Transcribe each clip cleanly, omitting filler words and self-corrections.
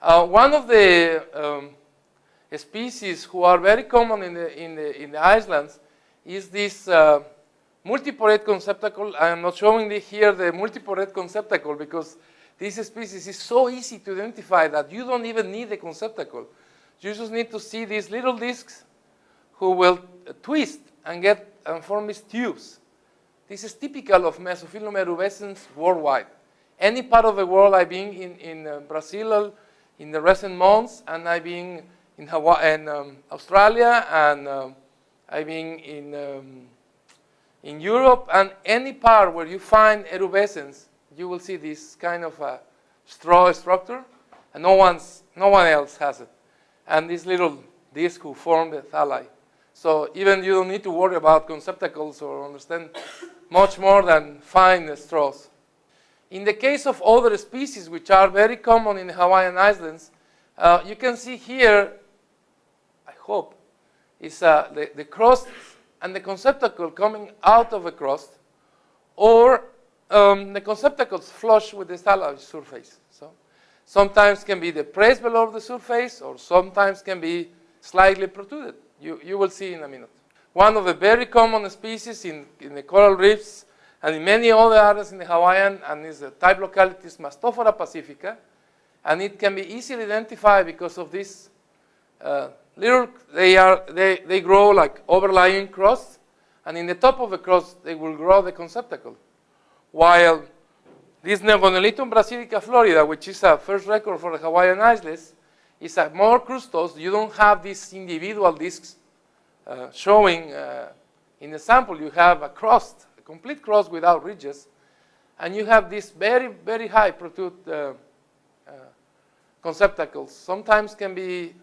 One of the species who are very common in the islands is this multiporate conceptacle. I am not showing here the multiporate conceptacle because this species is so easy to identify that you don't even need the conceptacle. You just need to see these little discs who will twist and form these tubes. This is typical of Mesophyllum erubescens worldwide. Any part of the world I've been in Brazil in the recent months, and I've been in Hawaii and Australia, and I've been in Europe, and any part where you find erubescence, you will see this kind of a straw structure, and no one else has it. And this little disc who form the thalli. So even you don't need to worry about conceptacles or understand much more than find the straws. In the case of other species which are very common in the Hawaiian Islands, you can see here, I hope, is the crust and the conceptacle coming out of the crust, or the conceptacles flush with the thalli surface. So sometimes can be depressed below the surface, or sometimes can be slightly protruded. You will see in a minute. One of the very common species in the coral reefs and in many other areas in the Hawaiian, and is the type locality is Mastophora pacifica, and it can be easily identified because of this they grow like overlying crust, and in the top of the crust they will grow the conceptacle. While this Neogonolitum brasilica florida, which is a first record for the Hawaiian Islands, is a more crustose. You don't have these individual discs showing in the sample. You have a crust, a complete crust without ridges, and you have these very, very high protrude conceptacles. Sometimes can be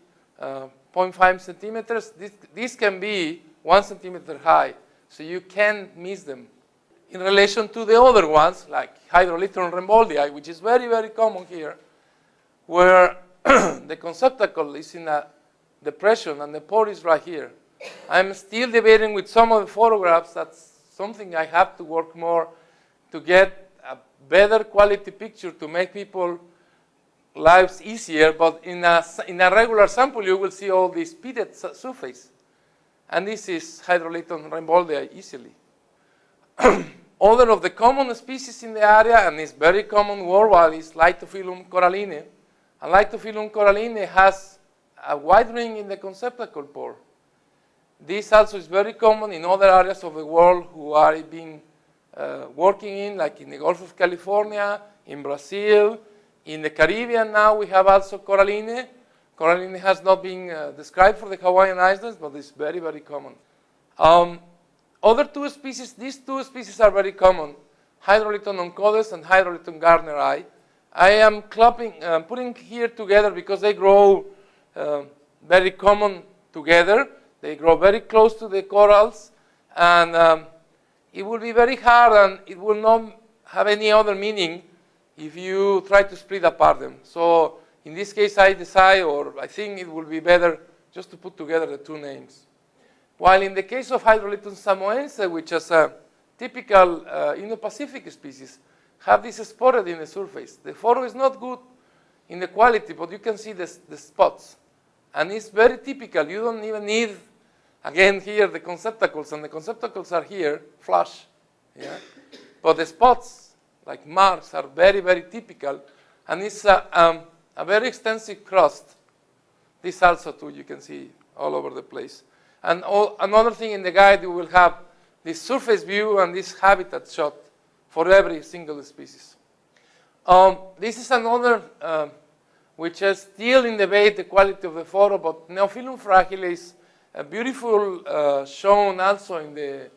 0.5 centimeters. This can be 1 centimeter high, so you can miss them. In relation to the other ones, like Hydrolithron remboldii, which is very, very common here, where the conceptacle is in a depression and the pore is right here. I'm still debating with some of the photographs. That's something I have to work more to get a better quality picture to make people lives easier. But in a regular sample, you will see all this pitted surface. And this is Hydrolithron remboldii easily. Other of the common species in the area, and it's very common worldwide, is Litophyllum coralline. And Litophyllum coralline has a wide ring in the conceptacle pore. This also is very common in other areas of the world who are being working in, like in the Gulf of California, in Brazil, in the Caribbean now we have also coralline. Coralline has not been described for the Hawaiian Islands, but it's very, very common. Other two species, these two species are very common, Hydrolithron oncodes and Hydrolithron gardneri. I am putting here together because they grow very common together. They grow very close to the corals, and it will be very hard, and it will not have any other meaning if you try to split apart them. So in this case, I decide, or I think it will be better just to put together the two names. While in the case of Hydrolithron samoense, which is a typical Indo-Pacific species, have this spotted in the surface. The photo is not good in the quality, but you can see the spots. And it's very typical. You don't even need, again, here the conceptacles, and the conceptacles are here, flush. Yeah? But the spots, like marks, are very, very typical. And it's a very extensive crust. This also, too, you can see all over the place. And another thing in the guide, you will have this surface view and this habitat shot for every single species. This is another, which is still in debate, the quality of the photo, but Neophyllum fragile is a beautiful shown also in the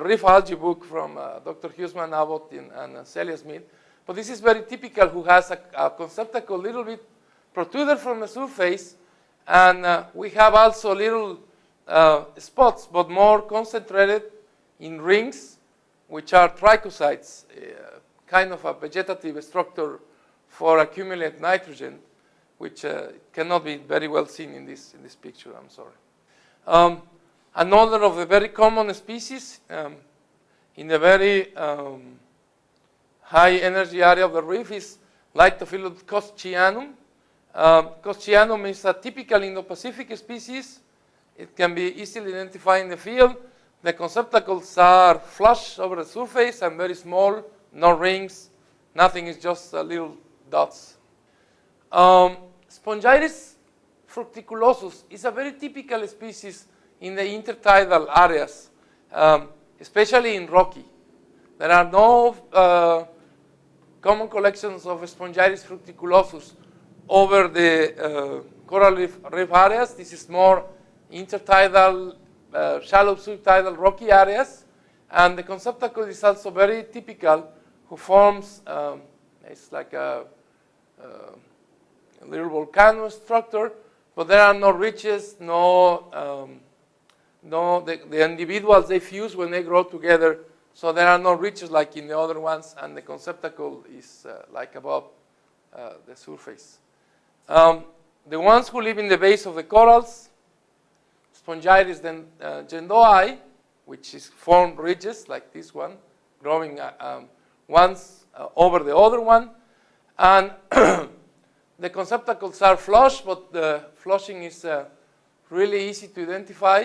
reef algae book from Dr. Huseman Abbott and Celia Smith. But this is very typical, who has a conceptacle a little bit protruded from the surface, and we have also little spots, but more concentrated in rings, which are trichocytes, kind of a vegetative structure for accumulate nitrogen, which cannot be very well seen in this picture, I'm sorry. Another of the very common species in the very high energy area of the reef is Litophyllum coschianum. Coschianum is a typical Indo-Pacific species. It can be easily identified in the field. The conceptacles are flush over the surface and very small, no rings, nothing, is just little dots. Spongiris fructiculosus is a very typical species in the intertidal areas, especially in rocky. There are no common collections of Spongiris fructiculosus over the coral reef areas. This is more intertidal, shallow subtidal rocky areas. And the conceptacle is also very typical, who forms, it's like a little volcano structure, but there are no ridges, the individuals, they fuse when they grow together, so there are no ridges like in the other ones, and the conceptacle is like above the surface. The ones who live in the base of the corals, Spongiris gendoi, which is formed ridges like this one, growing ones over the other one, and the conceptacles are flush, but the flushing is really easy to identify,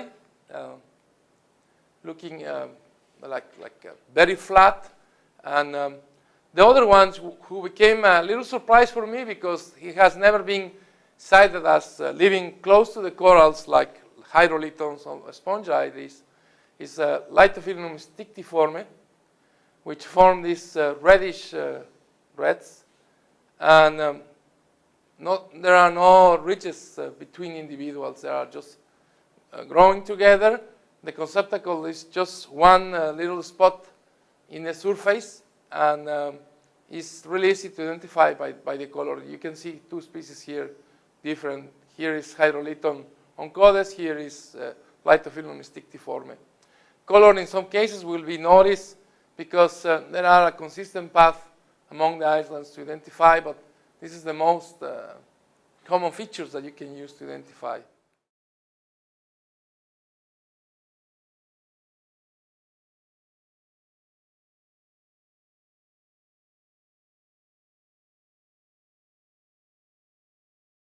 looking like very flat. And the other ones who became a little surprise for me, because he has never been cited as living close to the corals like hydrolithons or spongi, is Litophyllum stictiforme, which form these reddish reds. And there are no ridges between individuals. They are just growing together. The conceptacle is just one little spot in the surface, and it's really easy to identify by the color. You can see two species here, different. Here is Hydrolithon oncodes. Here is Litophyllum stictiforme. Color in some cases will be noticed because there are a consistent path among the islands to identify, but this is the most common features that you can use to identify.